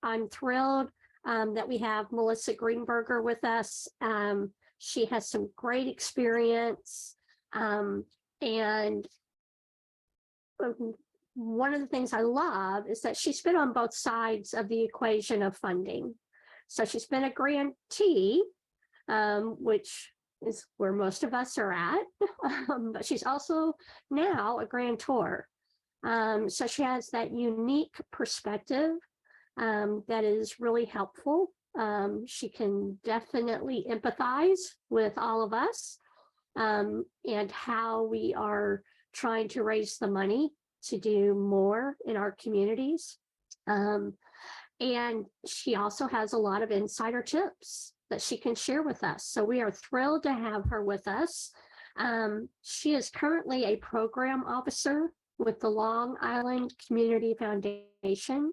I'm thrilled that we have Melissa Greenberger with us. She has some great experience. And one of the things I love is that she's been on both sides of the equation of funding. So she's been a grantee, which is where most of us are at, but she's also now a grantor. So she has that unique perspective that is really helpful. She can definitely empathize with all of us and how we are trying to raise the money to do more in our communities. And she also has a lot of insider tips that she can share with us. So we are thrilled to have her with us. She is currently a program officer with the Long Island Community Foundation,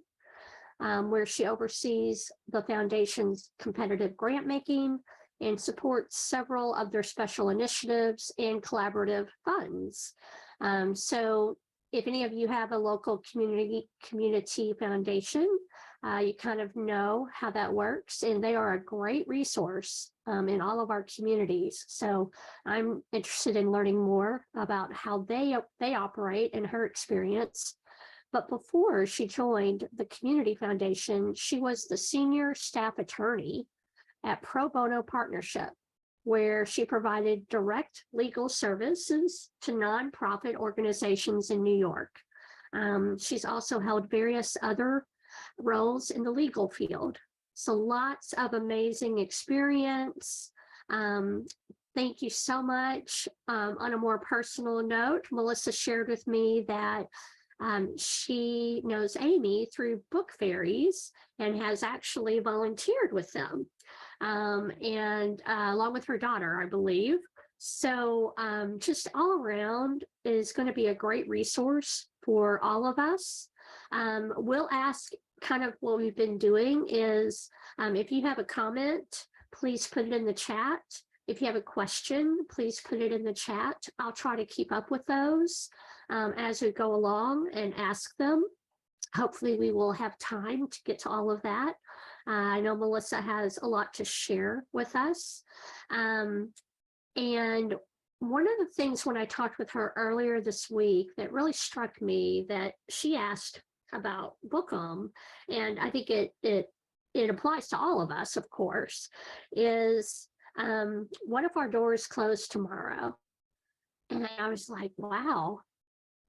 where she oversees the foundation's competitive grant making and supports several of their special initiatives and collaborative funds. So if any of you have a local community foundation, you kind of know how that works, and they are a great resource in all of our communities. So I'm interested in learning more about how they operate and her experience. But before she joined the Community Foundation, she was the senior staff attorney at Pro Bono Partnership, where she provided direct legal services to nonprofit organizations in New York. She's also held various other roles in the legal field. So lots of amazing experience. Thank you so much. On a more personal note, Melissa shared with me that she knows Amy through book fairies and has actually volunteered with them, and along with her daughter, I believe. So just all around is going to be a great resource for all of us. We'll ask kind of what we've been doing is if you have a comment, please put it in the chat. If you have a question, please put it in the chat. I'll try to keep up with those as we go along and ask them. Hopefully we will have time to get to all of that. I know Melissa has a lot to share with us. And one of the things when I talked with her earlier this week that really struck me, that she asked about Bookum, and I think it applies to all of us, of course, is what if our doors close tomorrow? And I was like, wow,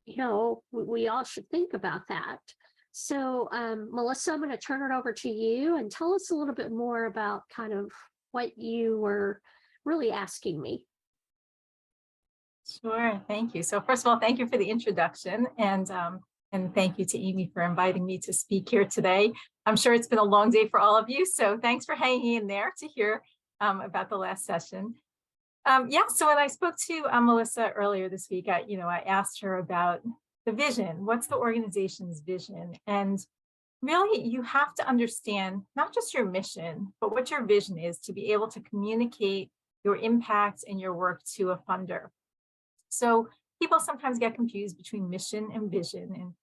you know, we all should think about that. So Melissa, I'm going to turn it over to you and tell us a little bit more about kind of what you were really asking me. Sure, thank you. So first of all, thank you for the introduction, and thank you to Amy for inviting me to speak here today. I'm sure it's been a long day for all of you, so thanks for hanging in there to hear about the last session. Yeah, so when I spoke to Melissa earlier this week, I asked her about the vision. What's the organization's vision? And really, you have to understand not just your mission, but what your vision is to be able to communicate your impact and your work to a funder. So people sometimes get confused between mission and vision, and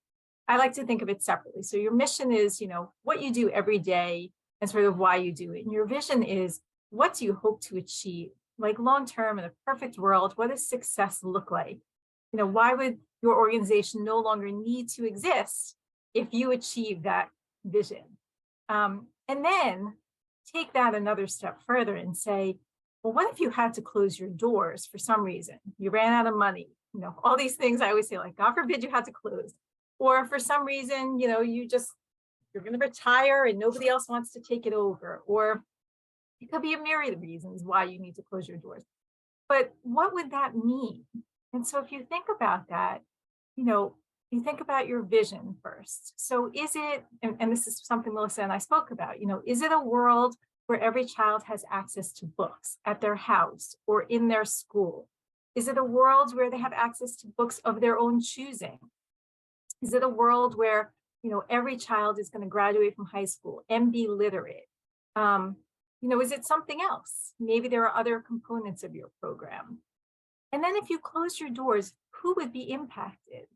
I like to think of it separately. So your mission is, what you do every day and sort of why you do it. And your vision is, what do you hope to achieve? Like long-term, in a perfect world, what does success look like? Why would your organization no longer need to exist if you achieve that vision? And then take that another step further and say, well, what if you had to close your doors for some reason? You ran out of money, all these things I always say, like, God forbid you had to close. Or for some reason, you're going to retire and nobody else wants to take it over. Or it could be a myriad of reasons why you need to close your doors. But what would that mean? And so if you think about that, you think about your vision first. So is it, and this is something Melissa and I spoke about, is it a world where every child has access to books at their house or in their school? Is it a world where they have access to books of their own choosing? Is it a world where, every child is going to graduate from high school and be literate? Is it something else? Maybe there are other components of your program. And then if you close your doors, who would be impacted?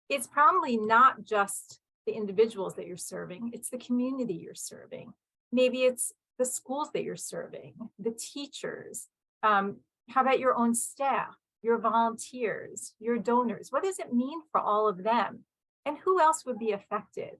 It's probably not just the individuals that you're serving, it's the community you're serving. Maybe it's the schools that you're serving, the teachers. How about your own staff, your volunteers, your donors? What does it mean for all of them? And who else would be affected?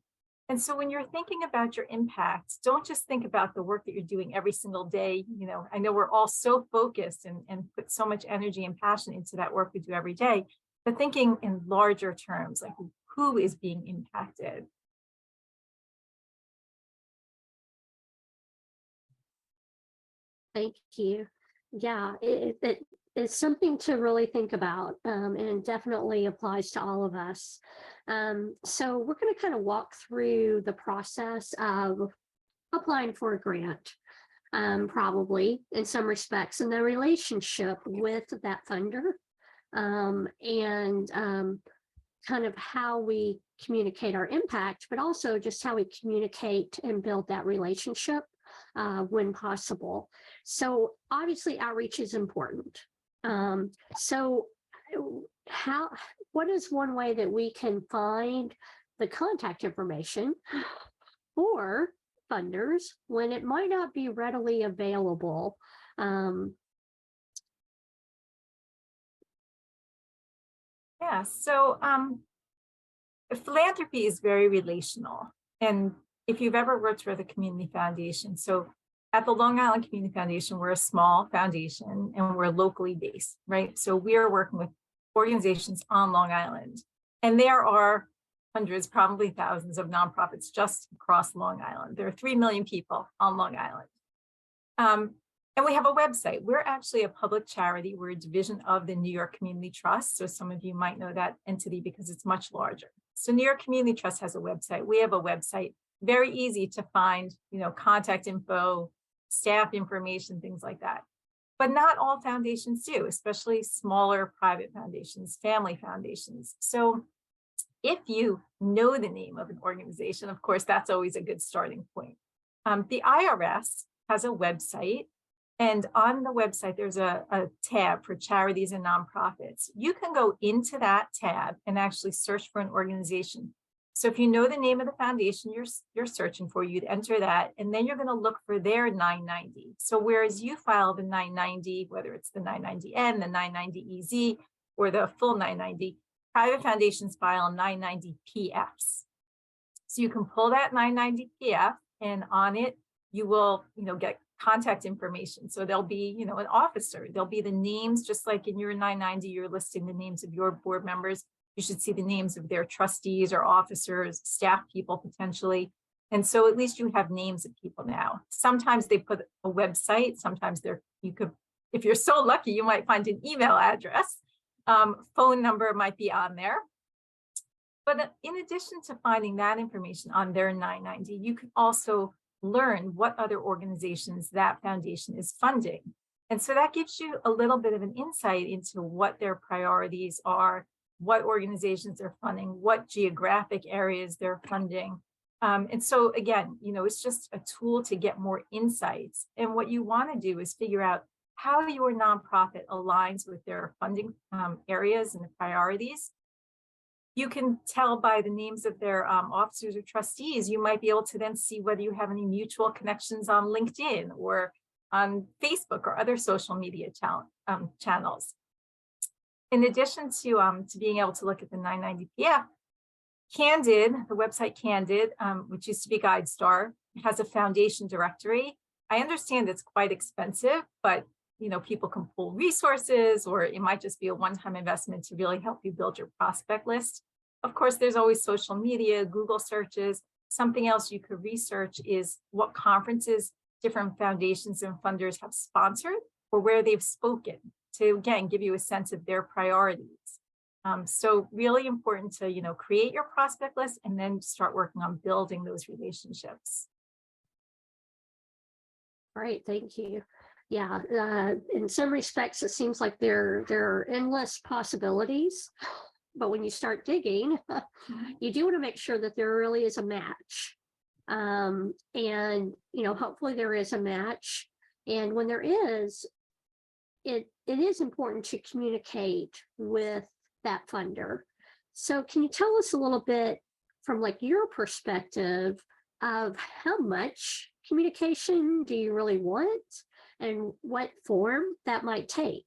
And so when you're thinking about your impact, don't just think about the work that you're doing every single day. You know, I know we're all so focused and put so much energy and passion into that work we do every day, but thinking in larger terms, like who is being impacted? Thank you. Yeah, it's something to really think about, and it definitely applies to all of us. So we're going to kind of walk through the process of applying for a grant, probably in some respects, and the relationship with that funder, and kind of how we communicate our impact, but also just how we communicate and build that relationship when possible. So obviously outreach is important. So what is one way that we can find the contact information for funders when it might not be readily available? Yeah, so philanthropy is very relational. And if you've ever worked with a community foundation, so at the Long Island Community Foundation, we're a small foundation and we're locally based, right? So we are working with organizations on Long Island. And there are hundreds, probably thousands of nonprofits just across Long Island. There are 3 million people on Long Island. And we have a website. We're actually a public charity. We're a division of the New York Community Trust. So some of you might know that entity because it's much larger. So New York Community Trust has a website. We have a website. Very easy to find, you know, contact info, staff information, things like that. But not all foundations do, especially smaller private foundations, family foundations. So if you know the name of an organization, of course, that's always a good starting point. The IRS has a website, and on the website, there's a tab for charities and nonprofits. You can go into that tab and actually search for an organization. So if you know the name of the foundation you're searching for, you'd enter that, and then you're going to look for their 990. So whereas you file the 990, whether it's the 990N, the 990EZ, or the full 990, private foundations file 990PFs. So you can pull that 990PF, and on it, you will, get contact information. So there'll be, an officer. There'll be the names, just like in your 990, you're listing the names of your board members. You should see the names of their trustees or officers, staff people potentially. And so at least you have names of people now. Sometimes they put a website. Sometimes if you're so lucky, you might find an email address. Phone number might be on there. But in addition to finding that information on their 990, you can also learn what other organizations that foundation is funding. And so that gives you a little bit of an insight into what their priorities are, what organizations they're funding, what geographic areas they're funding. And so again, it's just a tool to get more insights. And what you want to do is figure out how your nonprofit aligns with their funding areas and the priorities. You can tell by the names of their officers or trustees. You might be able to then see whether you have any mutual connections on LinkedIn or on Facebook or other social media channels. In addition to being able to look at the 990PF, Candid, the website Candid, which used to be GuideStar, has a foundation directory. I understand it's quite expensive, but people can pull resources, or it might just be a one-time investment to really help you build your prospect list. Of course, there's always social media, Google searches. Something else you could research is what conferences different foundations and funders have sponsored or where they've spoken to, again, give you a sense of their priorities. So really important to, create your prospect list and then start working on building those relationships. Great, thank you. Yeah, in some respects, it seems like there are endless possibilities, but when you start digging, you do want to make sure that there really is a match. And, hopefully there is a match. And when there is, it is important to communicate with that funder. So can you tell us a little bit from like your perspective of how much communication do you really want and what form that might take?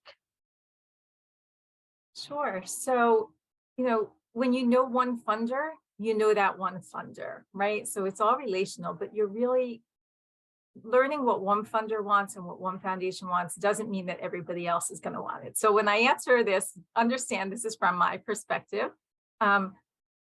Sure. So, when you know one funder, you know that one funder, right? So it's all relational, but you're really learning what one funder wants and what one foundation wants doesn't mean that everybody else is going to want it. So when I answer this, understand this is from my perspective.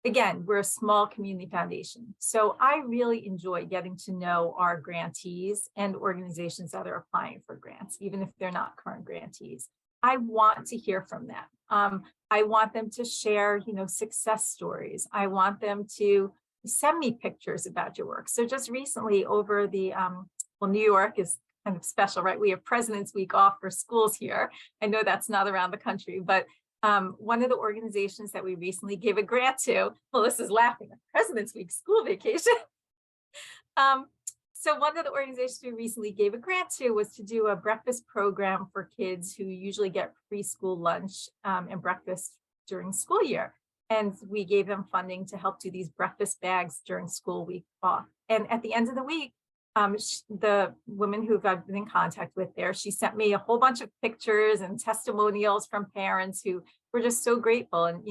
Again, we're a small community foundation. So I really enjoy getting to know our grantees and organizations that are applying for grants, even if they're not current grantees. I want to hear from them. I want them to share, success stories. I want them to send me pictures about your work. So just recently over the, New York is kind of special, right? We have President's Week off for schools here. I know that's not around the country, but one of the organizations that we recently gave a grant to, Melissa's laughing, President's Week school vacation. So one of the organizations we recently gave a grant to was to do a breakfast program for kids who usually get preschool lunch and breakfast during school year. And we gave them funding to help do these breakfast bags during school week off. And at the end of the week, the woman who I've been in contact with there, she sent me a whole bunch of pictures and testimonials from parents who were just so grateful. And,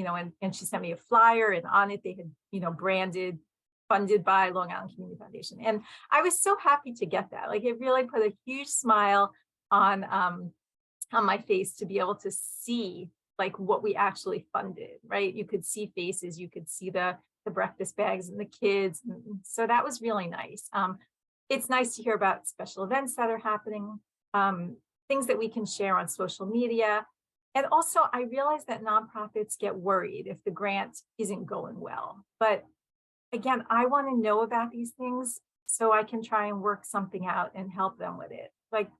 and she sent me a flyer, and on it they had, branded, funded by Long Island Community Foundation. And I was so happy to get that. Like, it really put a huge smile on my face to be able to see like what we actually funded, right? You could see faces, you could see the breakfast bags and the kids. And so that was really nice. It's nice to hear about special events that are happening, things that we can share on social media. And also, I realize that nonprofits get worried if the grant isn't going well. But again, I want to know about these things so I can try and work something out and help them with it. Like,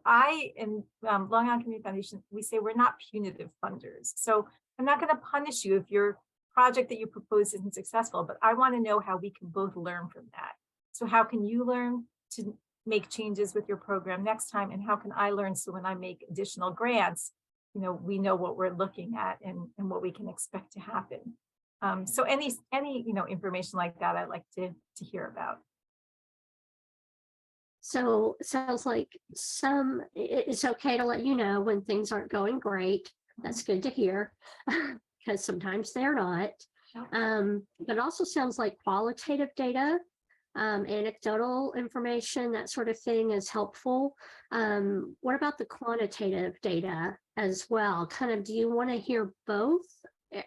I and Long Island Community Foundation, we say we're not punitive funders. So I'm not going to punish you if your project that you propose isn't successful, but I want to know how we can both learn from that. So how can you learn to make changes with your program next time? And how can I learn so when I make additional grants, we know what we're looking at and what we can expect to happen. So any information like that, I'd like to hear about. So it sounds like it's okay to let you know when things aren't going great. That's good to hear, because sometimes they're not. But it also sounds like qualitative data, anecdotal information, that sort of thing is helpful. What about the quantitative data as well? Kind of, do you want to hear both?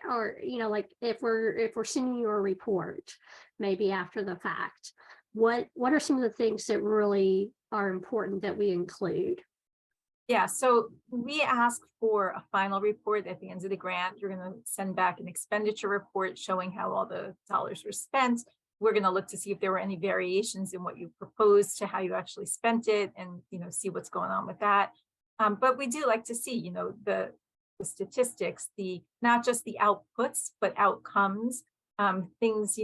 Or, like if we're sending you a report, maybe after the fact, what are some of the things that really are important that we include? Yeah, so we ask for a final report at the end of the grant. You're going to send back an expenditure report showing how all the dollars were spent. We're going to look to see if there were any variations in what you proposed to how you actually spent it, and see what's going on with that. But we do like to see, the statistics, not just the outputs, but outcomes, things,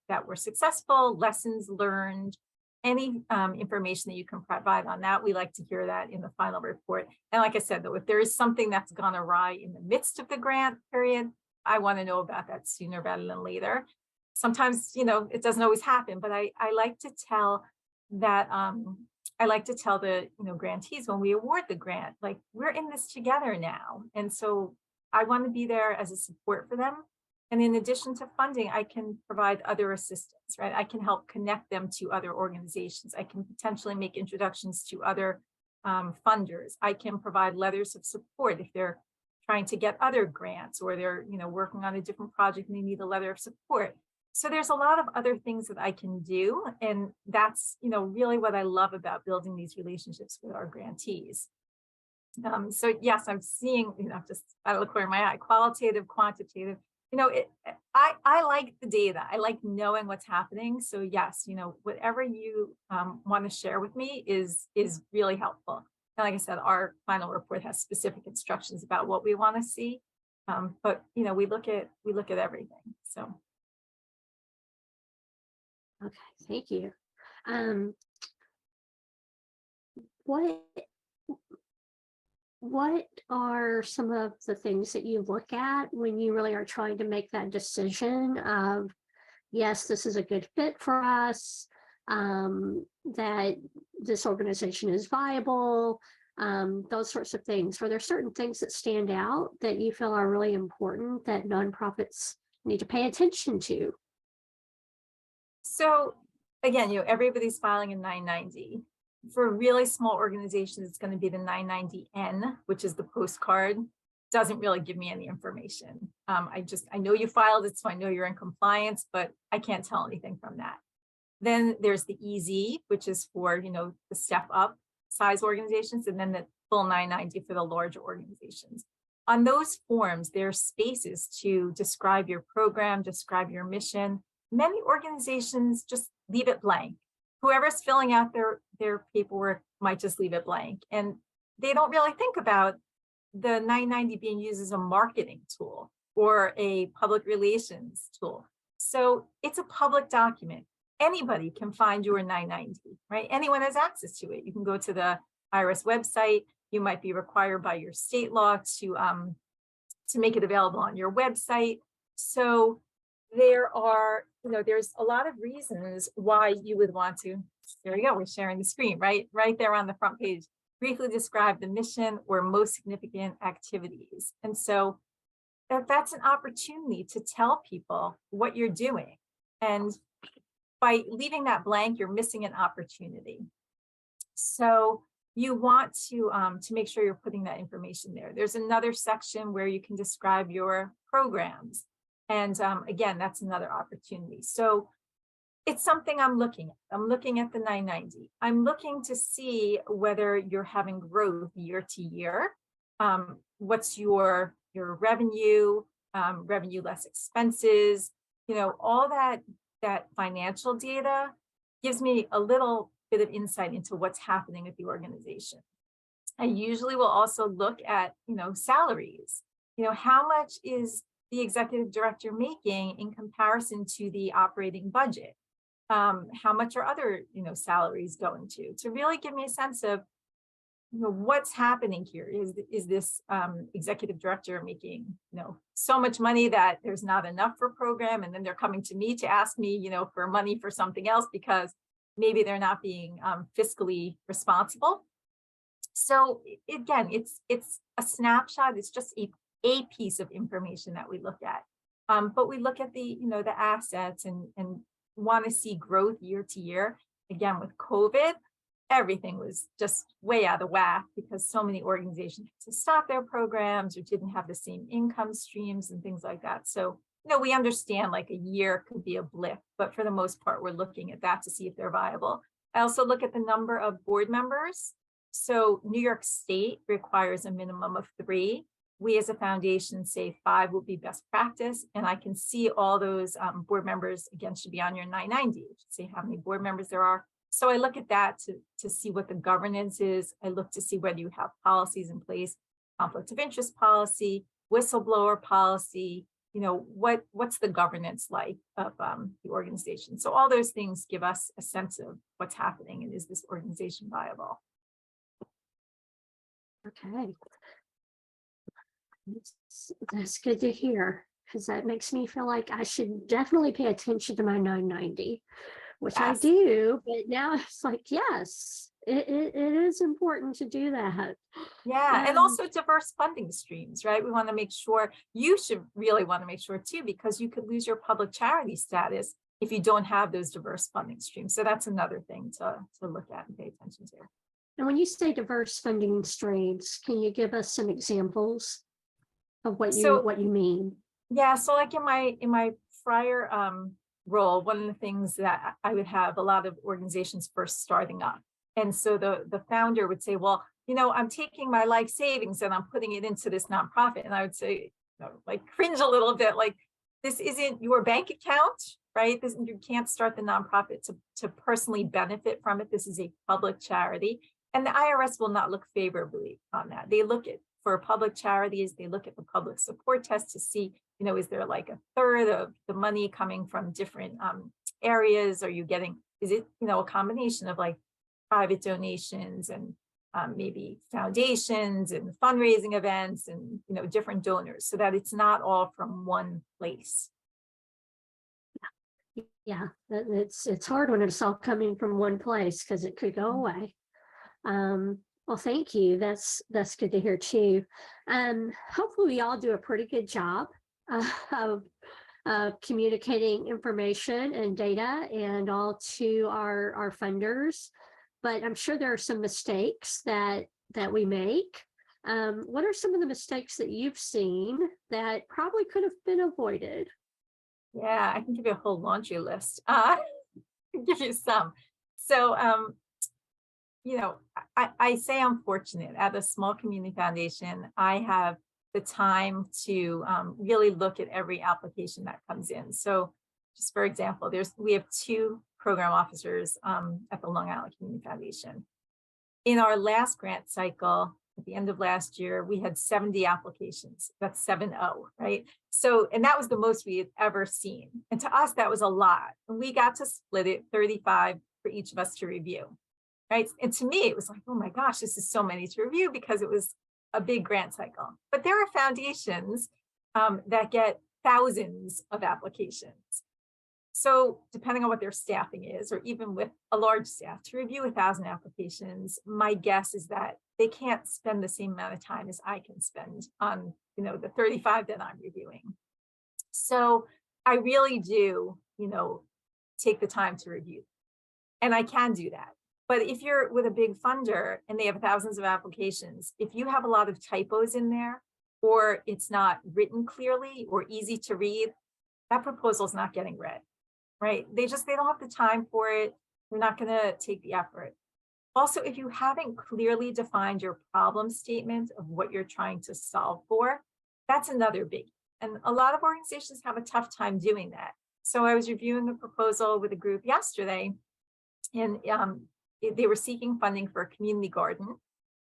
that were successful, lessons learned, any information that you can provide on that. We like to hear that in the final report. And like I said, though, if there is something that's gone awry in the midst of the grant period, I want to know about that sooner rather than later. Sometimes, it doesn't always happen, but I like to tell that I like to tell the grantees when we award the grant, like, we're in this together now. And so I want to be there as a support for them. And in addition to funding, I can provide other assistance, right? I can help connect them to other organizations. I can potentially make introductions to other funders. I can provide letters of support if they're trying to get other grants, or they're working on a different project and they need a letter of support. So there's a lot of other things that I can do. And that's, really what I love about building these relationships with our grantees. So yes, I'm seeing, just out of the corner of my eye, qualitative, quantitative, I like the data. I like knowing what's happening. So yes, whatever you want to share with me is really helpful. And like I said, our final report has specific instructions about what we want to see. But we look at everything. So. Okay, thank you. What are some of the things that you look at when you really are trying to make that decision of, yes, this is a good fit for us, that this organization is viable, those sorts of things? Are there certain things that stand out that you feel are really important that nonprofits need to pay attention to? So again, everybody's filing a 990. For really small organizations, it's going to be the 990N, which is the postcard. Doesn't really give me any information. I know you filed it, so I know you're in compliance, but I can't tell anything from that. Then there's the EZ, which is for, the step up size organizations, and then the full 990 for the larger organizations. On those forms, there are spaces to describe your program, describe your mission. Many organizations just leave it blank. Whoever's filling out their paperwork might just leave it blank. And they don't really think about the 990 being used as a marketing tool or a public relations tool. So it's a public document. Anybody can find your 990, right? Anyone has access to it. You can go to the IRS website. You might be required by your state law to make it available on your website. So there's a lot of reasons why you would want to, there we go, we're sharing the screen, right there on the front page, briefly describe the mission or most significant activities. And so that's an opportunity to tell people what you're doing. And by leaving that blank, you're missing an opportunity. So you want to make sure you're putting that information there. There's another section where you can describe your programs. And again, that's another opportunity. So it's something I'm looking at. I'm looking at the 990. I'm looking to see whether you're having growth year to year. What's your revenue, revenue less expenses, all that financial data gives me a little bit of insight into what's happening at the organization. I usually will also look at, salaries. How much is the executive director making in comparison to the operating budget? How much are other, salaries going to really give me a sense of, what's happening here? Is this executive director making, so much money that there's not enough for program, and then they're coming to me to ask me, for money for something else because maybe they're not being fiscally responsible. So again, it's a snapshot. It's just a piece of information that we look at. But we look at the assets and want to see growth year to year. Again, with COVID, everything was just way out of whack because so many organizations had to stop their programs or didn't have the same income streams and things like that. So, we understand like a year could be a blip, but for the most part, we're looking at that to see if they're viable. I also look at the number of board members. So New York State requires a minimum of 3. We as a foundation say 5 would be best practice. And I can see all those board members, again, should be on your 990, see how many board members there are. So I look at that to see what the governance is. I look to see whether you have policies in place, conflict of interest policy, whistleblower policy, what's the governance like of the organization. So all those things give us a sense of what's happening and is this organization viable. Okay. That's good to hear, because that makes me feel like I should definitely pay attention to my 990, which Yes. I do, but now it's like, yes, it is important to do that. Yeah, and also diverse funding streams, right? We want to make sure, you should really want to make sure too, because you could lose your public charity status if you don't have those diverse funding streams. So that's another thing to look at and pay attention to. And when you say diverse funding streams, can you give us some examples of what you mean? Yeah, so like in my prior role, one of the things that I would have a lot of organizations first starting up. And so the founder would say, well, I'm taking my life savings and I'm putting it into this nonprofit. And I would say, like cringe a little bit, like, this isn't your bank account, right? You can't start the nonprofit to personally benefit from it. This is a public charity. And the IRS will not look favorably on that. They look at, for public charities, they look at the public support test to see, is there like a third of the money coming from different areas? Are you getting, is it, a combination of like private donations and maybe foundations and fundraising events and, different donors, so that it's not all from one place. Yeah, it's hard when it's all coming from one place because it could go away. Well, thank you. That's good to hear too. Hopefully we all do a pretty good job of communicating information and data and all to our funders. But I'm sure there are some mistakes that we make. What are some of the mistakes that you've seen that probably could have been avoided? Yeah, I can give you a whole laundry list. Give you some. So, I say I'm fortunate. At a small community foundation, I have the time to really look at every application that comes in. So, just for example, we have 2 program officers at the Long Island Community Foundation. In our last grant cycle, at the end of last year, we had 70 applications. That's 70, right? So, and that was the most we had ever seen. And to us, that was a lot. And we got to split it 35 for each of us to review, right? And to me, it was like, oh my gosh, this is so many to review because it was a big grant cycle. But there are foundations that get thousands of applications. So depending on what their staffing is, or even with a large staff, to review 1,000 applications, my guess is that they can't spend the same amount of time as I can spend on, the 35 that I'm reviewing. So I really do, take the time to review. And I can do that. But if you're with a big funder and they have thousands of applications, if you have a lot of typos in there, or it's not written clearly or easy to read, that proposal is not getting read. Right? They don't have the time for it. They're not going to take the effort. Also, if you haven't clearly defined your problem statement of what you're trying to solve for, that's another big. And a lot of organizations have a tough time doing that. So I was reviewing a proposal with a group yesterday, and they were seeking funding for a community garden.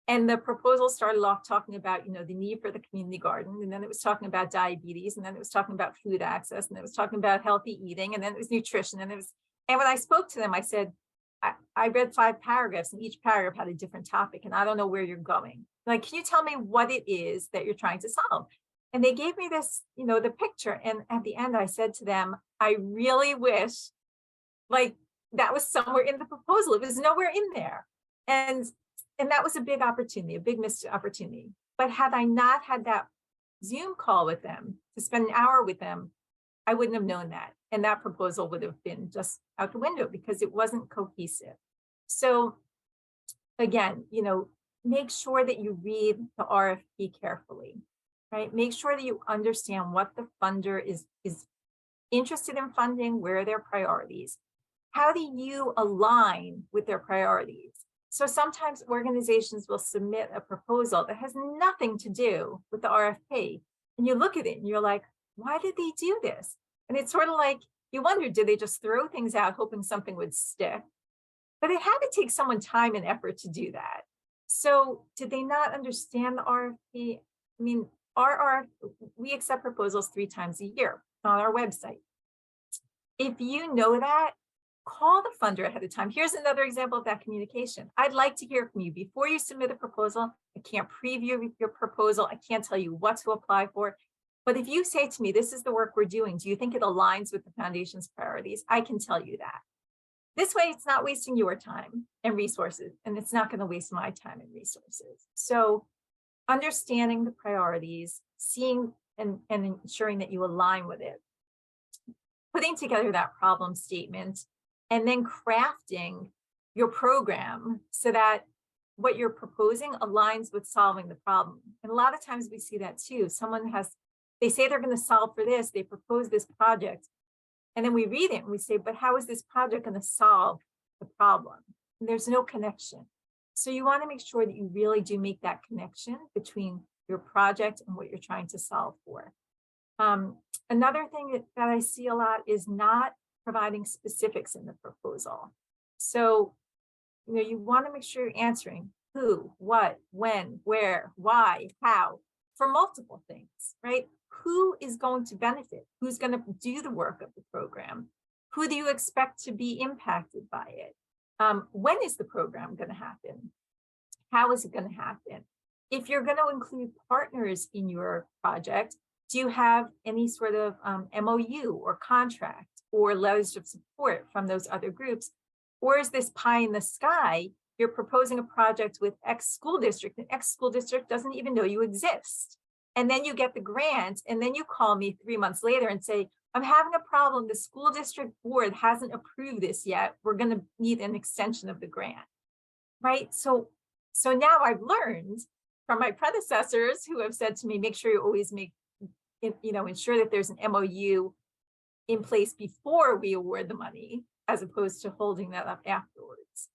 And the proposal started off talking about, the need for the community garden. And then it was talking about diabetes. And then it was talking about food access. And it was talking about healthy eating. And then it was nutrition. And when I spoke to them, I said, I read 5 paragraphs and each paragraph had a different topic. And I don't know where you're going. Like, can you tell me what it is that you're trying to solve? And they gave me this, the picture. And at the end, I said to them, I really wish like that was somewhere in the proposal. It was nowhere in there. And that was a big opportunity, a big missed opportunity. But had I not had that Zoom call with them, to spend an hour with them, I wouldn't have known that. And that proposal would have been just out the window because it wasn't cohesive. So again, make sure that you read the RFP carefully, right? Make sure that you understand what the funder is interested in funding, where are their priorities. How do you align with their priorities? So sometimes organizations will submit a proposal that has nothing to do with the RFP. And you look at it and you're like, why did they do this? And it's sort of like, you wonder, did they just throw things out hoping something would stick? But it had to take someone time and effort to do that. So did they not understand the RFP? I mean, we accept proposals 3 times a year on our website. If you know that, call the funder ahead of time. Here's another example of that communication. I'd like to hear from you before you submit a proposal. I can't preview your proposal. I can't tell you what to apply for. But if you say to me, this is the work we're doing, do you think it aligns with the foundation's priorities? I can tell you that. This way, it's not wasting your time and resources, and it's not going to waste my time and resources. So understanding the priorities, seeing and ensuring that you align with it, putting together that problem statement, and then crafting your program so that what you're proposing aligns with solving the problem. And a lot of times we see that too. They say they're going to solve for this, they propose this project, and then we read it and we say, but how is this project going to solve the problem? And there's no connection. So you want to make sure that you really do make that connection between your project and what you're trying to solve for. Another thing that I see a lot is not providing specifics in the proposal. So, you want to make sure you're answering who, what, when, where, why, how, for multiple things, right? Who is going to benefit? Who's going to do the work of the program? Who do you expect to be impacted by it? When is the program going to happen? How is it going to happen? If you're going to include partners in your project, do you have any sort of MOU or contract? or letters of support from those other groups? Or is this pie in the sky? You're proposing a project with X school district, and X school district doesn't even know you exist. And then you get the grant, and then you call me 3 months later and say, I'm having a problem. The school district board hasn't approved this yet. We're going to need an extension of the grant, right? So now I've learned from my predecessors who have said to me, make sure you always ensure that there's an MOU in place before we award the money, as opposed to holding that up afterwards.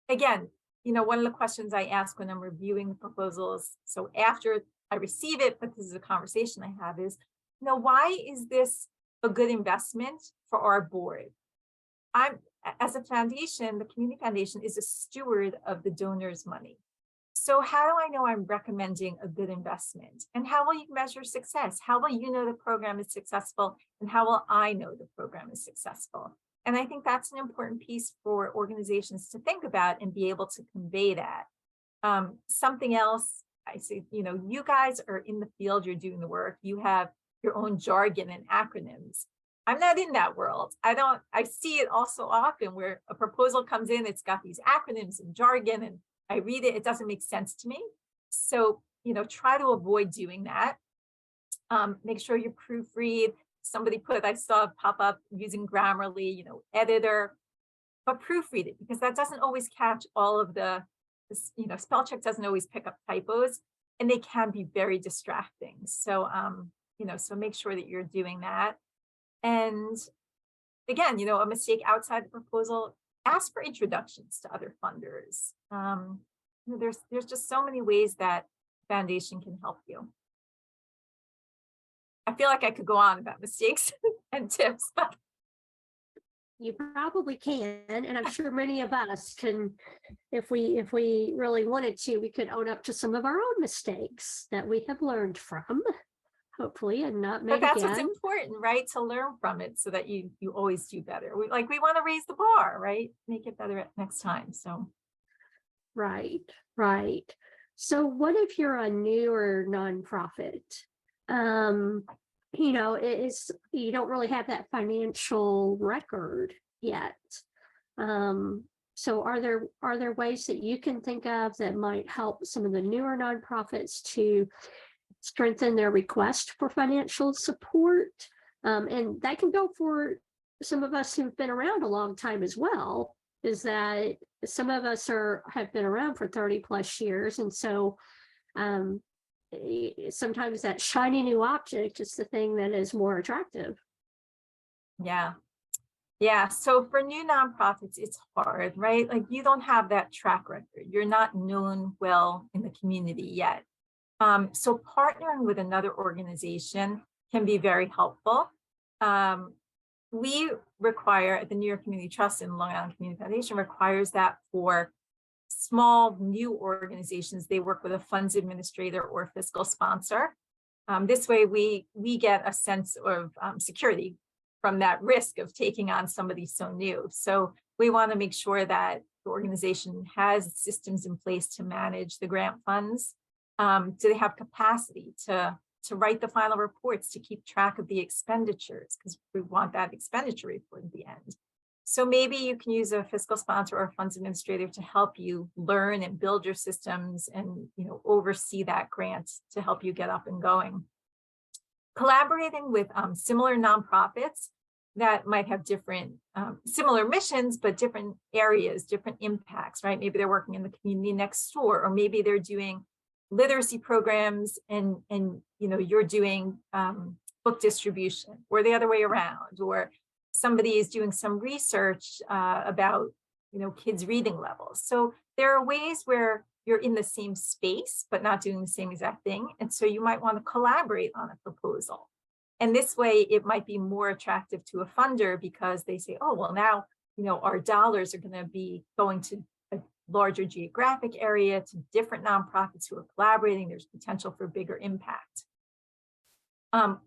Again, one of the questions I ask when I'm reviewing proposals, so after I receive it, but this is a conversation I have, is, why is this a good investment for our board? As a foundation, the Community Foundation is a steward of the donor's money. So how do I know I'm recommending a good investment? And how will you measure success? How will you know the program is successful? And how will I know the program is successful? And I think that's an important piece for organizations to think about and be able to convey that. Something else, I see, you guys are in the field, you're doing the work, you have your own jargon and acronyms. I'm not in that world. I see it also often where a proposal comes in, it's got these acronyms and jargon, and I read it, it doesn't make sense to me. So, try to avoid doing that. Make sure you proofread. Somebody I saw pop up using Grammarly, editor, but proofread it, because that doesn't always catch all of spell check doesn't always pick up typos, and they can be very distracting. So, so make sure that you're doing that. And again, a mistake outside the proposal, ask for introductions to other funders. There's just so many ways that foundation can help you. I feel like I could go on about mistakes and tips, but you probably can, and I'm sure many of us can, if we really wanted to, we could own up to some of our own mistakes that we have learned from, hopefully, and not make that's again. What's important, right? To learn from it so that you always do better. We want to raise the bar, right? Make it better next time. So right. So what if you're a newer nonprofit? You don't really have that financial record yet. So are there ways that you can think of that might help some of the newer nonprofits to strengthen their request for financial support? And that can go for some of us who've been around a long time as well, is that some of us have been around for 30 plus years. And so sometimes that shiny new object is the thing that is more attractive. Yeah. So for new nonprofits, it's hard, right? Like, you don't have that track record. You're not known well in the community yet. So partnering with another organization can be very helpful. We require, at the New York Community Trust and Long Island Community Foundation requires that for small new organizations. They work with a funds administrator or fiscal sponsor. This way we get a sense of security from that risk of taking on somebody so new. So we want to make sure that the organization has systems in place to manage the grant funds. Do they have capacity to write the final reports, to keep track of the expenditures, because we want that expenditure report at the end. So maybe you can use a fiscal sponsor or a funds administrator to help you learn and build your systems and oversee that grant to help you get up and going. Collaborating with similar nonprofits that might have different similar missions, but different areas, different impacts, right? Maybe they're working in the community next door, or maybe they're doing literacy programs and you're doing book distribution, or the other way around, or somebody is doing some research about kids' reading levels. So there are ways where you're in the same space but not doing the same exact thing, and so you might want to collaborate on a proposal. And this way it might be more attractive to a funder, because they say, oh, well, now our dollars are going to be going to a larger geographic area, to different nonprofits who are collaborating. There's potential for bigger impact.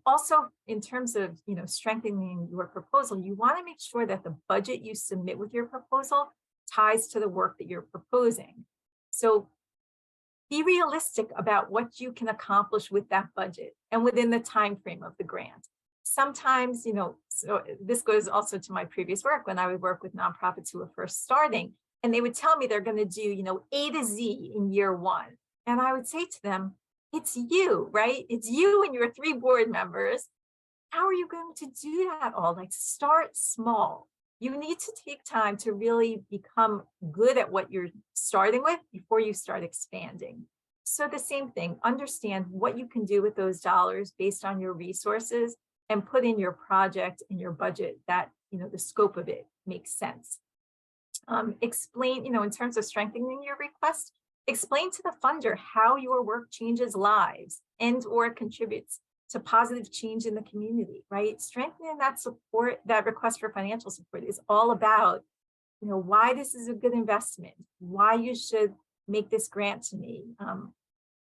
Also, in terms of strengthening your proposal, you want to make sure that the budget you submit with your proposal ties to the work that you're proposing. So be realistic about what you can accomplish with that budget and within the time frame of the grant. sometimes, so this goes also to my previous work when I would work with nonprofits who were first starting, and they would tell me they're going to do, A to Z in year one. And I would say to them, it's you, right? It's you and your 3 board members. How are you going to do that all? Like, start small. You need to take time to really become good at what you're starting with before you start expanding. So the same thing, understand what you can do with those dollars based on your resources and put in your project and your budget that, the scope of it makes sense. Explain, in terms of strengthening your request, explain to the funder how your work changes lives and or contributes to positive change in the community, right? Strengthening that support, that request for financial support is all about, why this is a good investment, why you should make this grant to me.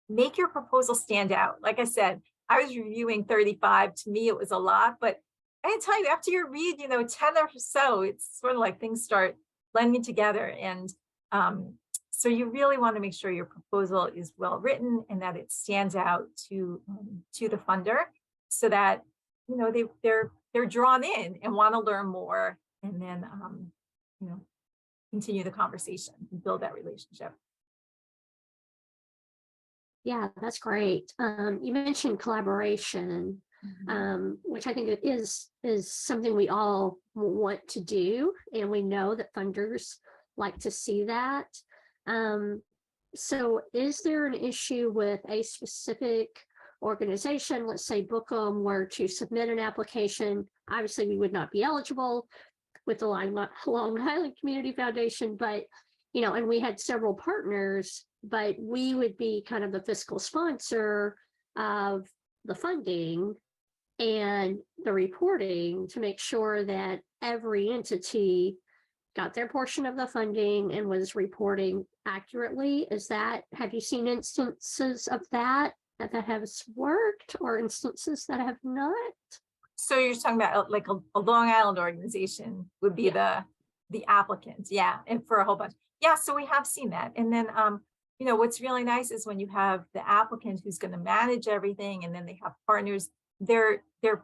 Make your proposal stand out. Like I said, I was reviewing 35. To me, it was a lot, but I can tell you after you read, 10 or so, it's sort of like things start blending together. And so you really want to make sure your proposal is well written and that it stands out to the funder so that, they're drawn in and want to learn more and then, continue the conversation and build that relationship. Yeah, that's great. You mentioned collaboration, which I think it is something we all want to do, and we know that funders like to see that. So is there an issue with a specific organization, let's say Bookham, were to submit an application? Obviously, we would not be eligible with the Long Island Community Foundation, but, and we had several partners, but we would be kind of the fiscal sponsor of the funding and the reporting to make sure that every entity got their portion of the funding and was reporting accurately. Have you seen instances of that has worked or instances that have not? So you're talking about like a Long Island organization would be the applicant. Yeah. And for a whole bunch. Yeah. So we have seen that. And then, what's really nice is when you have the applicant who's going to manage everything, and then they have partners, they're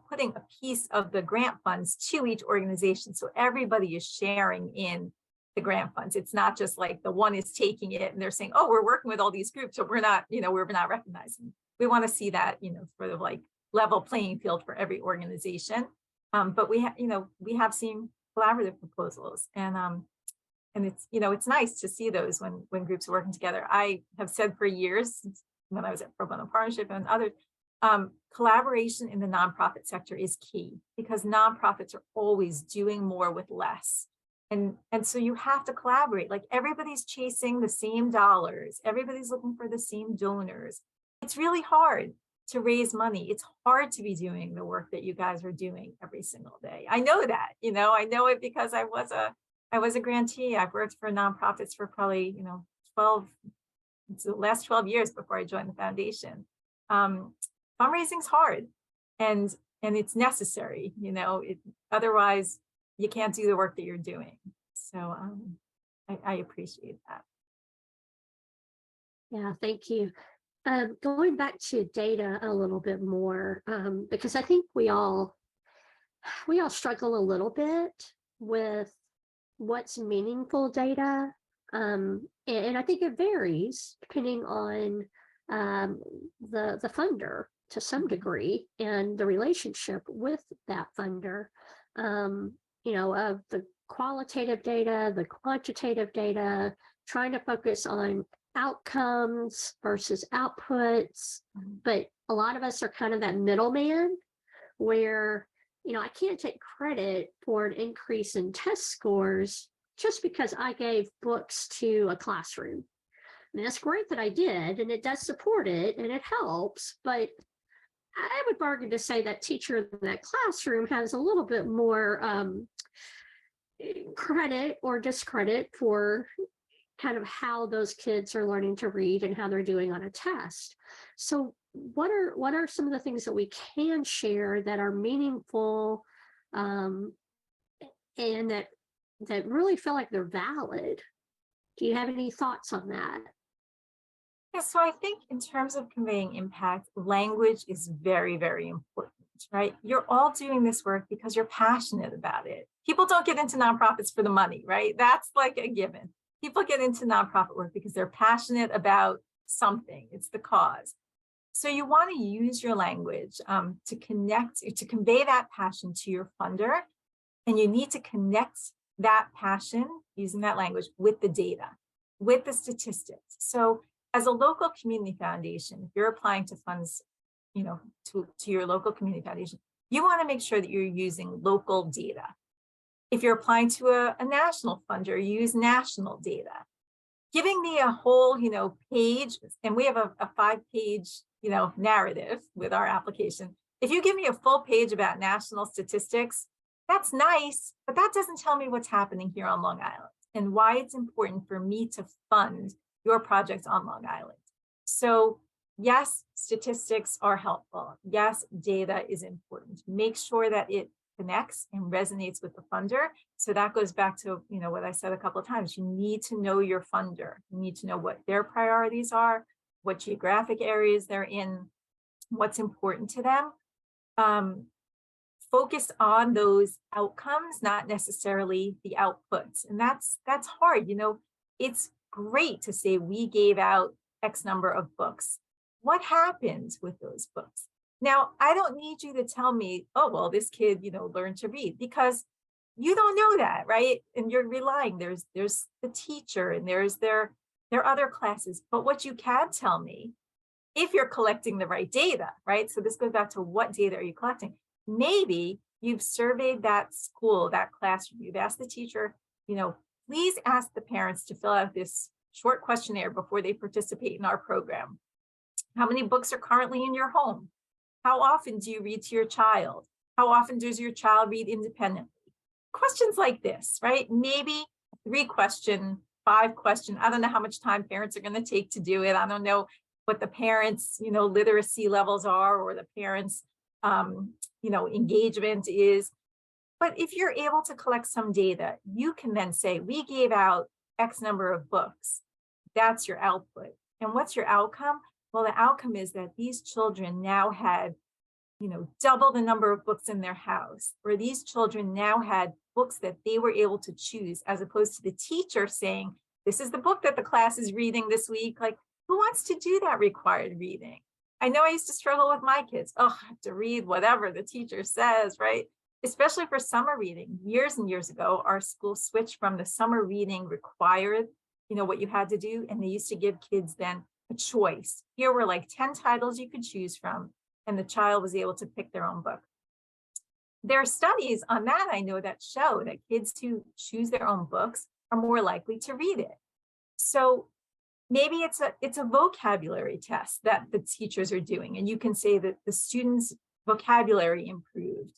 putting a piece of the grant funds to each organization. So everybody is sharing in the grant funds. It's not just like the one is taking it and they're saying, oh, we're working with all these groups, so we're not recognizing. We want to see that, sort of like level playing field for every organization. But we have seen collaborative proposals, and it's nice to see those when groups are working together. I have said for years, when I was at Pro Bono Partnership and others, collaboration in the nonprofit sector is key because nonprofits are always doing more with less. And so you have to collaborate. Like, everybody's chasing the same dollars. Everybody's looking for the same donors. It's really hard to raise money. It's hard to be doing the work that you guys are doing every single day. I know that, I know it because I was a grantee. I've worked for nonprofits for probably, the last 12 years before I joined the foundation. Fundraising's hard and it's necessary, otherwise you can't do the work that you're doing. So I appreciate that. Yeah, thank you. Going back to data a little bit more, because I think we all struggle a little bit with what's meaningful data. And I think it varies depending on the funder to some degree and the relationship with that funder, of the qualitative data, the quantitative data, trying to focus on outcomes versus outputs. But a lot of us are kind of that middleman where, I can't take credit for an increase in test scores just because I gave books to a classroom. I mean, that's great that I did, and it does support it and it helps, but I would bargain to say that teacher in that classroom has a little bit more credit or discredit for kind of how those kids are learning to read and how they're doing on a test. So what are some of the things that we can share that are meaningful and that really feel like they're valid? Do you have any thoughts on that? Yeah, so I think in terms of conveying impact, language is very, very important. right? You're all doing this work because you're passionate about it. People don't get into nonprofits for the money, right? That's like a given. People get into nonprofit work because they're passionate about something. It's the cause. So you want to use your language to connect, to convey that passion to your funder. And you need to connect that passion using that language with the data, with the statistics. So as a local community foundation, if you're applying to funds, to your local community foundation, you want to make sure that you're using local data. If you're applying to a national funder, use national data. Giving me a whole, page, and we have a 5-page, narrative with our application. If you give me a full page about national statistics, that's nice, but that doesn't tell me what's happening here on Long Island and why it's important for me to fund your project on Long Island. So yes, statistics are helpful. Yes, data is important. Make sure that it connects and resonates with the funder. So that goes back to, what I said a couple of times. You need to know your funder. You need to know what their priorities are, what geographic areas they're in, what's important to them. Focus on those outcomes, not necessarily the outputs. And that's hard. It's great to say we gave out X number of books. What happens with those books? Now, I don't need you to tell me, oh, well, this kid, learned to read, because you don't know that, right? And you're relying, there's the teacher and there's their other classes. But what you can tell me, if you're collecting the right data, right? So this goes back to what data are you collecting? Maybe you've surveyed that school, that classroom. You've asked the teacher, please ask the parents to fill out this short questionnaire before they participate in our program. How many books are currently in your home? How often do you read to your child? How often does your child read independently? Questions like this, right? Maybe 3-question, 5-question. I don't know how much time parents are going to take to do it. I don't know what the parents, literacy levels are, or the parents, engagement is. But if you're able to collect some data, you can then say, we gave out X number of books. That's your output. And what's your outcome? Well, the outcome is that these children now had, double the number of books in their house, or these children now had books that they were able to choose, as opposed to the teacher saying, this is the book that the class is reading this week. Like, who wants to do that required reading? I know I used to struggle with my kids. Oh, I have to read whatever the teacher says, right? Especially for summer reading. Years and years ago, our school switched from the summer reading required, what you had to do, and they used to give kids then a choice. Here were like 10 titles you could choose from, and the child was able to pick their own book. There are studies on that, I know, that show that kids who choose their own books are more likely to read it. So maybe it's a vocabulary test that the teachers are doing, and you can say that the students' vocabulary improved.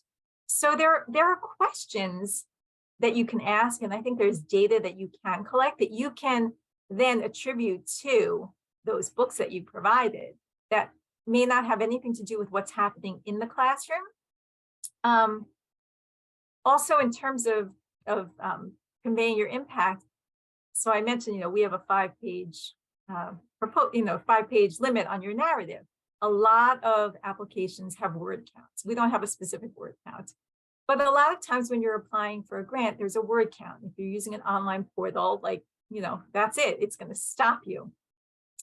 So there are questions that you can ask, and I think there's data that you can collect that you can then attribute to those books that you provided that may not have anything to do with what's happening in the classroom. Also, in terms of conveying your impact, so I mentioned, we have a 5-page 5-page limit on your narrative. A lot of applications have word counts. We don't have a specific word count, but a lot of times when you're applying for a grant, there's a word count. If you're using an online portal, that's it. It's going to stop you.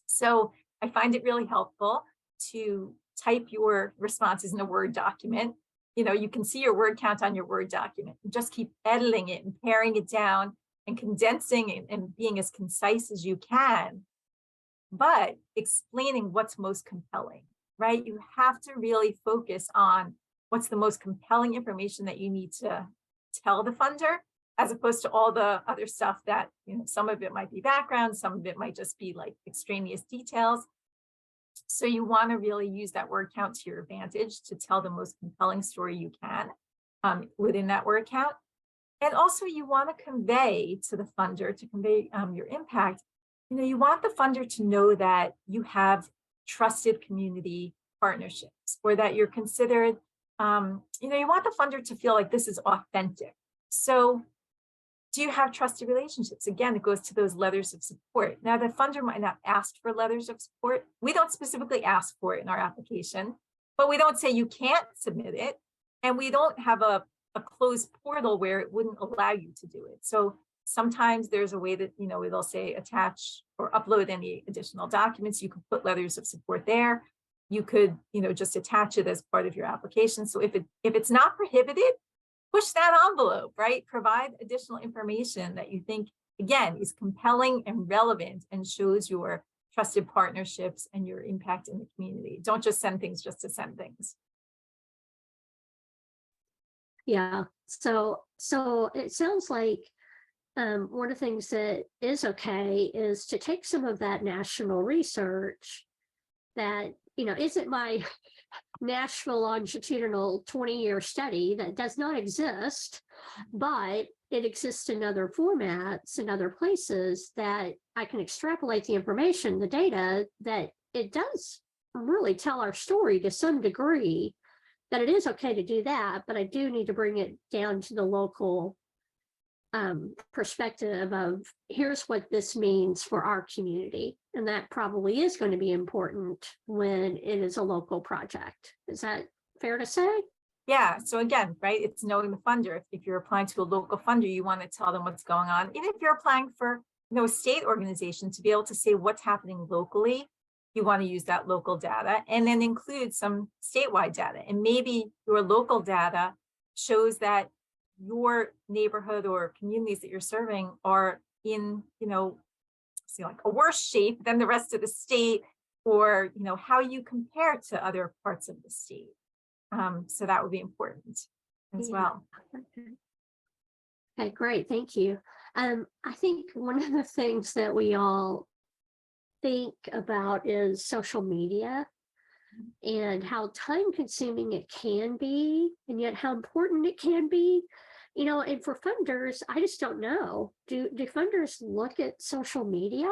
So I find it really helpful to type your responses in a Word document. You can see your word count on your Word document. Just keep editing it and paring it down and condensing and being as concise as you can, but explaining what's most compelling, right? You have to really focus on what's the most compelling information that you need to tell the funder, as opposed to all the other stuff that, some of it might be background, some of it might just be like extraneous details. So you want to really use that word count to your advantage to tell the most compelling story you can within that word count. And also you want to convey to the funder, to convey your impact, you want the funder to know that you have trusted community partnerships, or that you're considered, you want the funder to feel like this is authentic. So do you have trusted relationships? Again, it goes to those letters of support. Now, the funder might not ask for letters of support. We don't specifically ask for it in our application, but we don't say you can't submit it. And we don't have a closed portal where it wouldn't allow you to do it. So sometimes there's a way that, it'll say attach or upload any additional documents. You could put letters of support there. You could, just attach it as part of your application. So if it's not prohibited, push that envelope, right? Provide additional information that you think, again, is compelling and relevant and shows your trusted partnerships and your impact in the community. Don't just send things just to send things. Yeah, so it sounds like one of the things that is okay is to take some of that national research that, isn't my Nashville longitudinal 20-year study that does not exist, but it exists in other formats and other places that I can extrapolate the information, the data, that it does really tell our story to some degree, that it is okay to do that, but I do need to bring it down to the local perspective of here's what this means for our community. And that probably is going to be important when it is a local project. Is that fair to say? Yeah. So again, right, it's knowing the funder. If you're applying to a local funder, you want to tell them what's going on. Even if you're applying for, a state organization, to be able to say what's happening locally, you want to use that local data and then include some statewide data. And maybe your local data shows that your neighborhood or communities that you're serving are in, like a worse shape than the rest of the state, or, how you compare to other parts of the state. So that would be important as well. Okay, great. Thank you. I think one of the things that we all think about is social media and how time consuming it can be, and yet how important it can be. And for funders, I just don't know. Do funders look at social media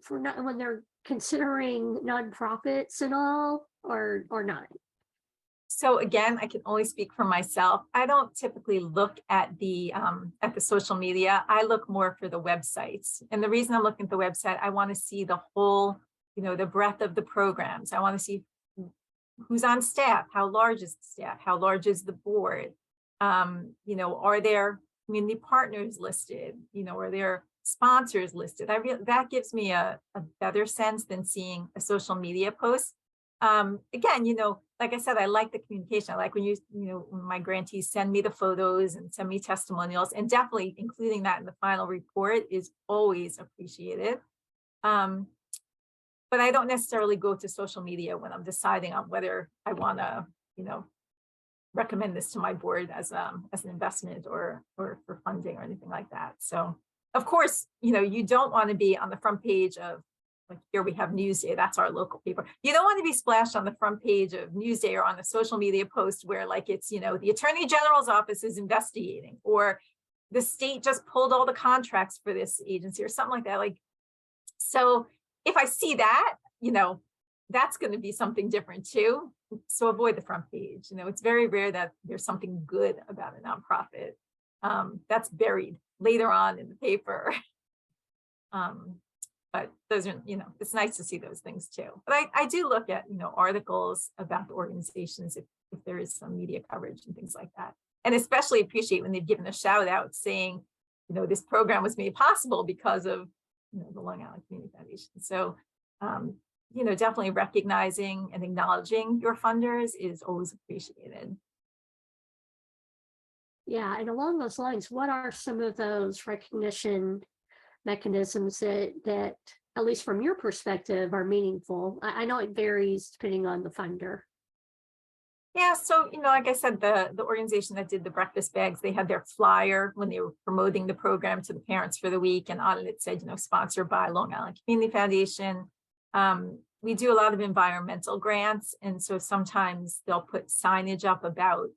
when they're considering nonprofits and all, or not? So again, I can only speak for myself. I don't typically look at the social media. I look more for the websites. And the reason I'm looking at the website, I want to see the whole, the breadth of the programs. I want to see who's on staff, how large is the staff, how large is the board. Are there community partners listed? Are there sponsors listed? That gives me a better sense than seeing a social media post. Again, like I said, I like the communication. I like when when my grantees send me the photos and send me testimonials, and definitely including that in the final report is always appreciated. But I don't necessarily go to social media when I'm deciding on whether I want to, recommend this to my board as an investment or for funding or anything like that. So of course, you don't want to be on the front page of, like, here we have Newsday, that's our local paper. You don't want to be splashed on the front page of Newsday or on a social media post where, like, it's, the Attorney General's office is investigating, or the state just pulled all the contracts for this agency or something like that. Like, so if I see that, that's going to be something different too. So avoid the front page. It's very rare that there's something good about a nonprofit that's buried later on in the paper. But those are, it's nice to see those things too. But I do look at, articles about the organizations if there is some media coverage and things like that. And especially appreciate when they've given a shout out saying, this program was made possible because of, the Long Island Community Foundation. So, definitely recognizing and acknowledging your funders is always appreciated. Yeah, and along those lines, what are some of those recognition mechanisms that at least from your perspective are meaningful? I know it varies depending on the funder. Yeah, so like I said, the organization that did the breakfast bags, they had their flyer when they were promoting the program to the parents for the week, and on it said, sponsored by Long Island Community Foundation. We do a lot of environmental grants, and so sometimes they'll put signage up about,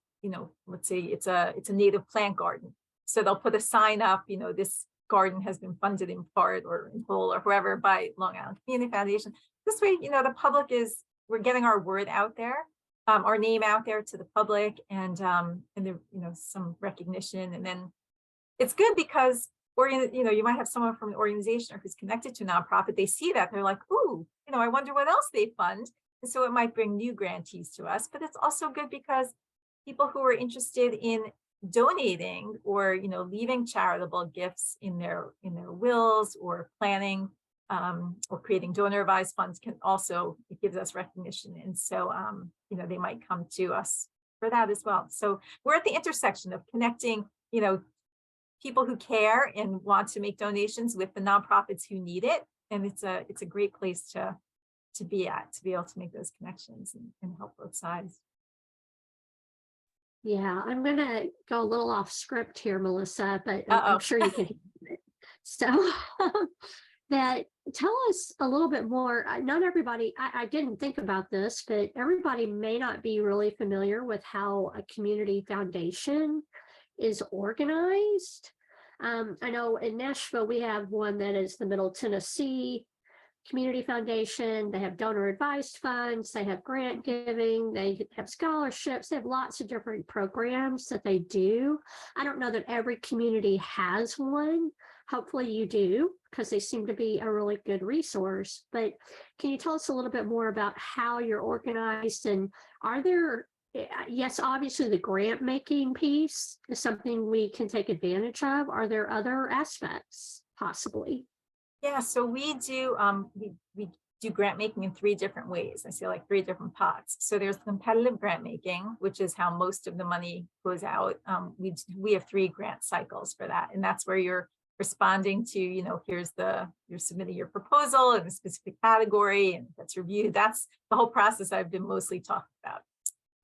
let's say it's a native plant garden, so they'll put a sign up, this garden has been funded in part or in whole or whoever by Long Island Community Foundation. This way, the public we're getting our word out there, our name out there to the public, and there, some recognition. And then it's good because you might have someone from an organization or who's connected to a nonprofit. They see that, they're like, ooh, I wonder what else they fund. And so it might bring new grantees to us, but it's also good because people who are interested in donating or, leaving charitable gifts in their wills or planning or creating donor advised funds can also, it gives us recognition. And so, they might come to us for that as well. So we're at the intersection of connecting, people who care and want to make donations with the nonprofits who need it. And it's a great place to be at, to be able to make those connections and help both sides. Yeah, I'm gonna go a little off script here, Melissa, but Uh-oh. I'm sure you can handle it. So that tell us a little bit more. Not everybody, I didn't think about this, but everybody may not be really familiar with how a community foundation is organized. I know in Nashville, we have one that is the Middle Tennessee Community Foundation. They have donor advised funds, they have grant giving, they have scholarships, they have lots of different programs that they do. I don't know that every community has one. Hopefully you do, because they seem to be a really good resource. But can you tell us a little bit more about how you're organized, and are there, yes, obviously the grant making piece is something we can take advantage of. Are there other aspects possibly? Yeah, so we do we do grant making in 3 different ways. I see like 3 different pots. So there's competitive grant making, which is how most of the money goes out. We have 3 grant cycles for that, and that's where you're responding to, you're submitting your proposal in a specific category, and that's reviewed. That's the whole process I've been mostly talking about.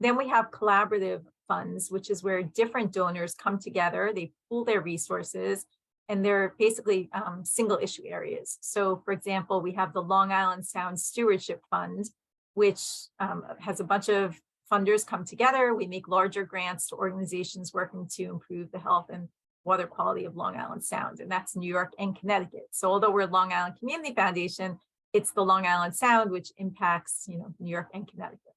Then we have collaborative funds, which is where different donors come together, they pool their resources, and they're basically single issue areas. So for example, we have the Long Island Sound Stewardship Fund, which has a bunch of funders come together. We make larger grants to organizations working to improve the health and water quality of Long Island Sound, and that's New York and Connecticut. So although we're Long Island Community Foundation, it's the Long Island Sound, which impacts, New York and Connecticut.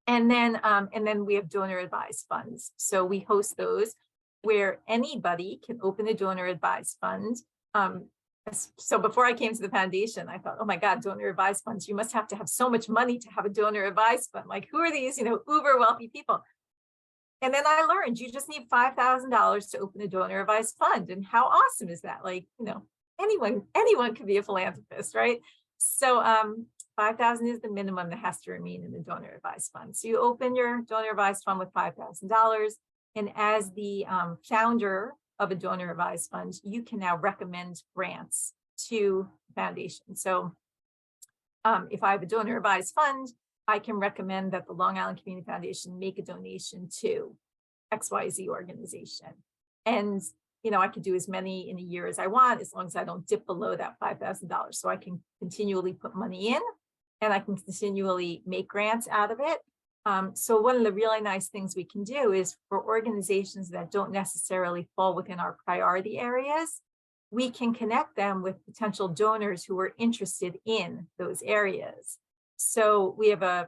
And then we have donor advised funds. So we host those where anybody can open a donor advised fund. So before I came to the foundation, I thought, oh my God, donor advised funds, you must have to have so much money to have a donor advised fund. Like, who are these, uber wealthy people? And then I learned you just need $5,000 to open a donor advised fund. And how awesome is that? Like, anyone can be a philanthropist, right? So 5,000 is the minimum that has to remain in the donor advised fund. So you open your donor advised fund with $5,000. And as the founder of a donor advised fund, you can now recommend grants to the foundation. So if I have a donor advised fund, I can recommend that the Long Island Community Foundation make a donation to XYZ organization. And, I could do as many in a year as I want, as long as I don't dip below that $5,000. So I can continually put money in, and I can continually make grants out of it. So one of the really nice things we can do is for organizations that don't necessarily fall within our priority areas, we can connect them with potential donors who are interested in those areas. So we have a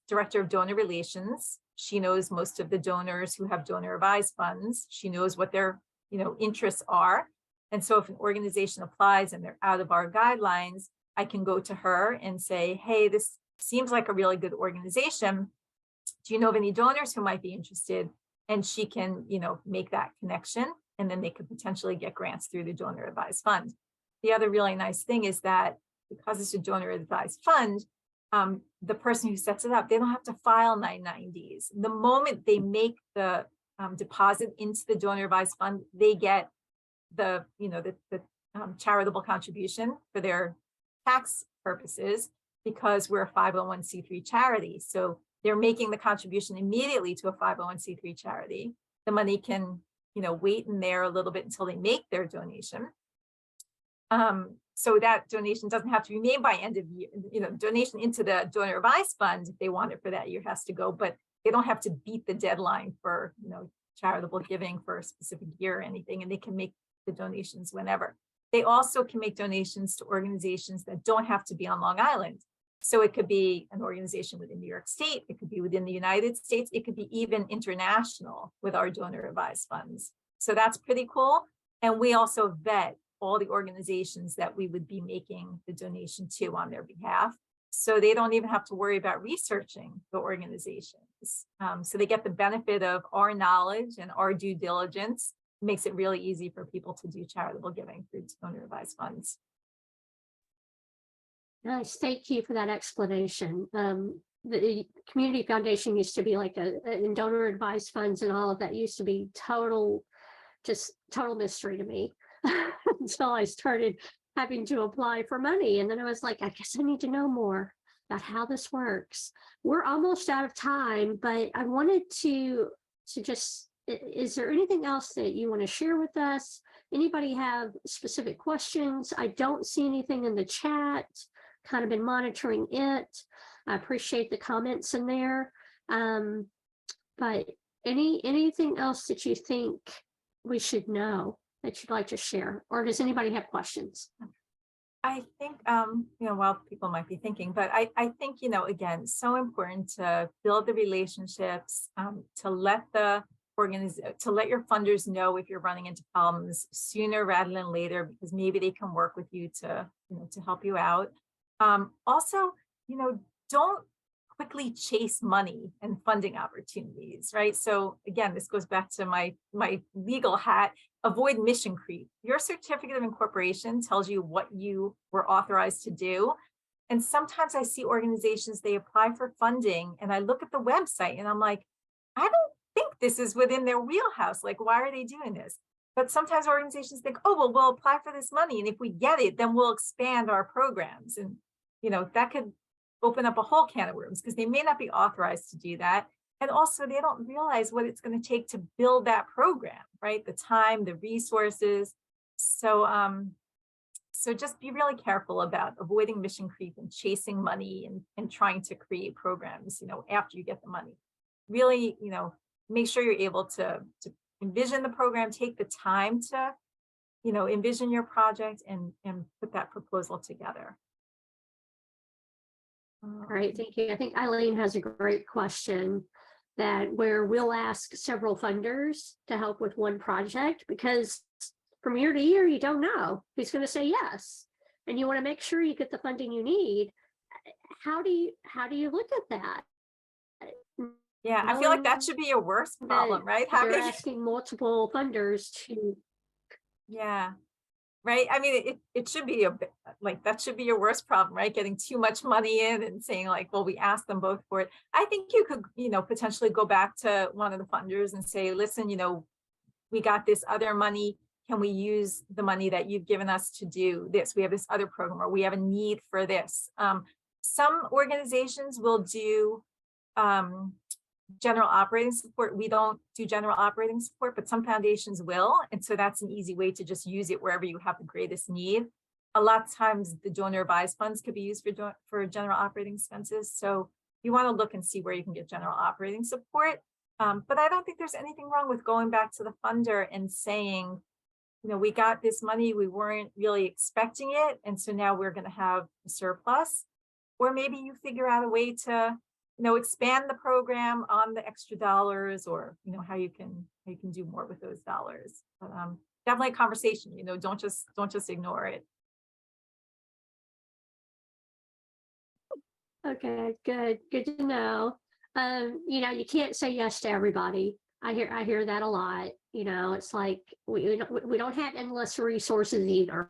director of donor relations. She knows most of the donors who have donor advised funds. She knows what their interests are. And so if an organization applies and they're out of our guidelines, I can go to her and say, hey, this seems like a really good organization. Do you know of any donors who might be interested? And she can, make that connection, and then they could potentially get grants through the donor advised fund. The other really nice thing is that because it's a donor advised fund, the person who sets it up, they don't have to file 990s. The moment they make the deposit into the donor advised fund, they get the charitable contribution for their tax purposes, because we're a 501c3 charity. So they're making the contribution immediately to a 501c3 charity. The money can, wait in there a little bit until they make their donation. So that donation doesn't have to be made by end of year, donation into the donor advised fund, if they want it for that year, has to go, but they don't have to beat the deadline for, charitable giving for a specific year or anything, and they can make the donations whenever. They also can make donations to organizations that don't have to be on Long Island. So it could be an organization within New York State, it could be within the United States, it could be even international with our donor advised funds. So that's pretty cool. And we also vet all the organizations that we would be making the donation to on their behalf. So they don't even have to worry about researching the organizations. So they get the benefit of our knowledge and our due diligence. It makes it really easy for people to do charitable giving through donor advised funds. Nice, thank you for that explanation. The community foundation used to be like and donor advised funds and all of that used to be just total mystery to me until I started having to apply for money. And then I was like, I guess I need to know more about how this works. We're almost out of time, but I wanted to just, is there anything else that you want to share with us? Anybody have specific questions? I don't see anything in the chat. Kind of been monitoring it. I appreciate the comments in there. But anything else that you think we should know that you'd like to share, or does anybody have questions? I think, while people might be thinking, but I think, again, so important to build the relationships, to let to let your funders know if you're running into problems sooner rather than later, because maybe they can work with you to help you out. Also, don't quickly chase money and funding opportunities, right? So again, this goes back to my legal hat. Avoid mission creep. Your certificate of incorporation tells you what you were authorized to do. And sometimes I see organizations, they apply for funding and I look at the website and I'm like, I don't think this is within their wheelhouse. Like, why are they doing this? But sometimes organizations think, oh, well, we'll apply for this money. And if we get it, then we'll expand our programs. And, that could open up a whole can of worms because they may not be authorized to do that. And also they don't realize what it's going to take to build that program, right? The time, the resources. So, so just be really careful about avoiding mission creep and chasing money and trying to create programs, after you get the money. Really, make sure you're able to envision the program, take the time to, envision your project and put that proposal together. All right, thank you. I think Eileen has a great question where we'll ask several funders to help with one project, because from year to year, you don't know who's going to say yes. And you want to make sure you get the funding you need. How do you look at that? Yeah, I feel like that should be your worst problem, right? They're asking multiple funders to. Yeah. Right. I mean, it should be that should be your worst problem, right? Getting too much money in and saying like, well, we asked them both for it. I think you could, potentially go back to one of the funders and say, listen, we got this other money. Can we use the money that you've given us to do this? We have this other program, or we have a need for this. Some organizations will do general operating support. We don't do general operating support, but some foundations will. And so that's an easy way to just use it wherever you have the greatest need. A lot of times the donor advised funds could be used for general operating expenses. So you want to look and see where you can get general operating support. But I don't think there's anything wrong with going back to the funder and saying, we got this money, we weren't really expecting it. And so now we're going to have a surplus. Or maybe you figure out a way to expand the program on the extra dollars, or, how you can do more with those dollars. But definitely a conversation, don't just ignore it. Okay, good to know. You can't say yes to everybody. I hear that a lot. It's like we don't have endless resources either.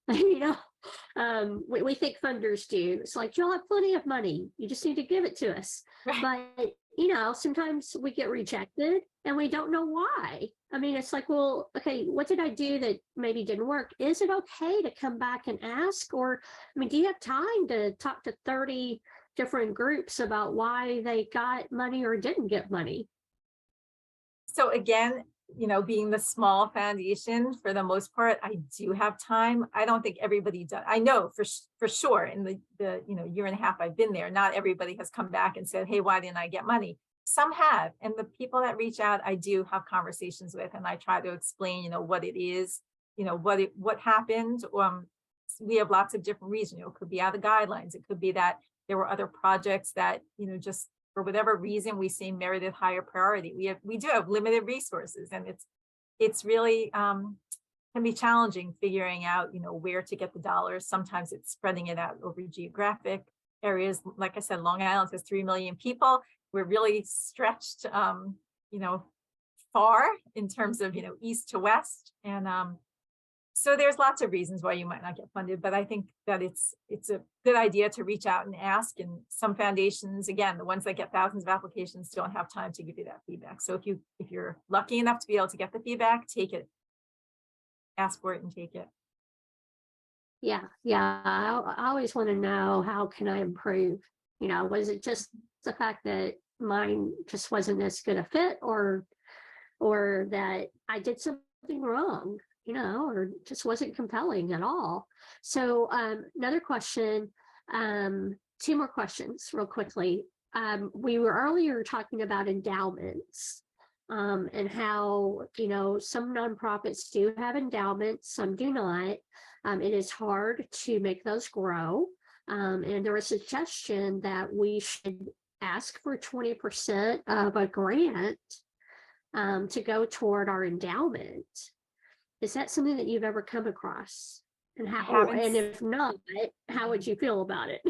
We think funders do. It's like, you'll have plenty of money. You just need to give it to us. Right. But, sometimes we get rejected and we don't know why. I mean, it's like, well, okay, what did I do that maybe didn't work? Is it okay to come back and ask? Or, do you have time to talk to 30 different groups about why they got money or didn't get money? So again, being the small foundation, for the most part, I do have time. I don't think everybody does. I know for sure in the year and a half I've been there, not everybody has come back and said, hey, why didn't I get money? Some have. And the people that reach out, I do have conversations with, and I try to explain, what it is, what happened. We have lots of different reasons. It could be out of guidelines. It could be that there were other projects that, just for whatever reason we say merited higher priority. We do have limited resources, and it's really can be challenging figuring out, where to get the dollars. Sometimes it's spreading it out over geographic areas, like I said, Long Island has 3 million people. We're really stretched, you know, far in terms of, you know, east to west. And so there's lots of reasons why you might not get funded, but I think that it's a good idea to reach out and ask. And some foundations, again, the ones that get thousands of applications don't have time to give you that feedback. So if you're lucky enough to be able to get the feedback, take it, ask for it and take it. Yeah, yeah. I always want to know, how can I improve? You know, was it just the fact that mine just wasn't as good a fit, or that I did something wrong, you know, or just wasn't compelling at all? So another question, two more questions real quickly. We were earlier talking about endowments, and how, you know, some nonprofits do have endowments, some do not. It is hard to make those grow. And there was a suggestion that we should ask for 20% of a grant to go toward our endowment. Is that something that you've ever come across? And how, and if not, how would you feel about it?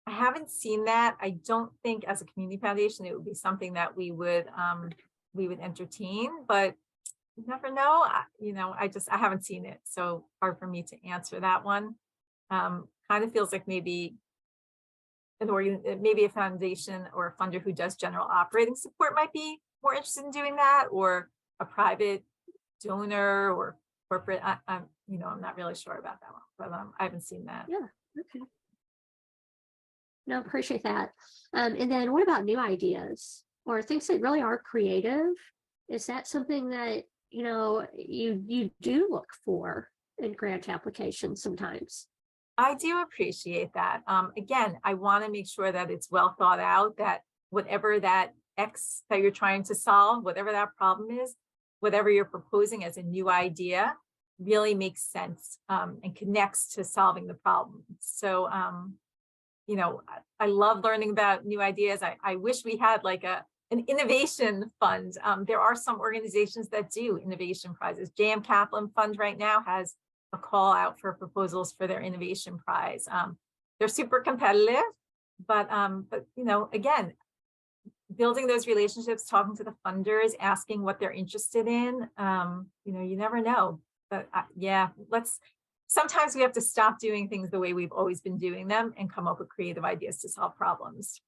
I haven't seen that. I don't think as a community foundation, it would be something that we would entertain, but you never know. You know, I haven't seen it. So hard for me to answer that one. Kind of feels like maybe maybe a foundation or a funder who does general operating support might be more interested in doing that, or a private donor or corporate. I'm not really sure about that one, but I haven't seen that. Yeah. Okay. No, appreciate that. And then what about new ideas or things that really are creative? Is that something that, you know, you do look for in grant applications sometimes? I do appreciate that. Again, I want to make sure that it's well thought out, that whatever that X that you're trying to solve, whatever that problem is, whatever you're proposing as a new idea really makes sense and connects to solving the problem. So, you know, I love learning about new ideas. I wish we had like an innovation fund. There are some organizations that do innovation prizes. J.M. Kaplan Fund right now has a call out for proposals for their innovation prize. They're super competitive, but you know, again, building those relationships, talking to the funders, asking what they're interested in. You know, you never know. But yeah, sometimes we have to stop doing things the way we've always been doing them and come up with creative ideas to solve problems.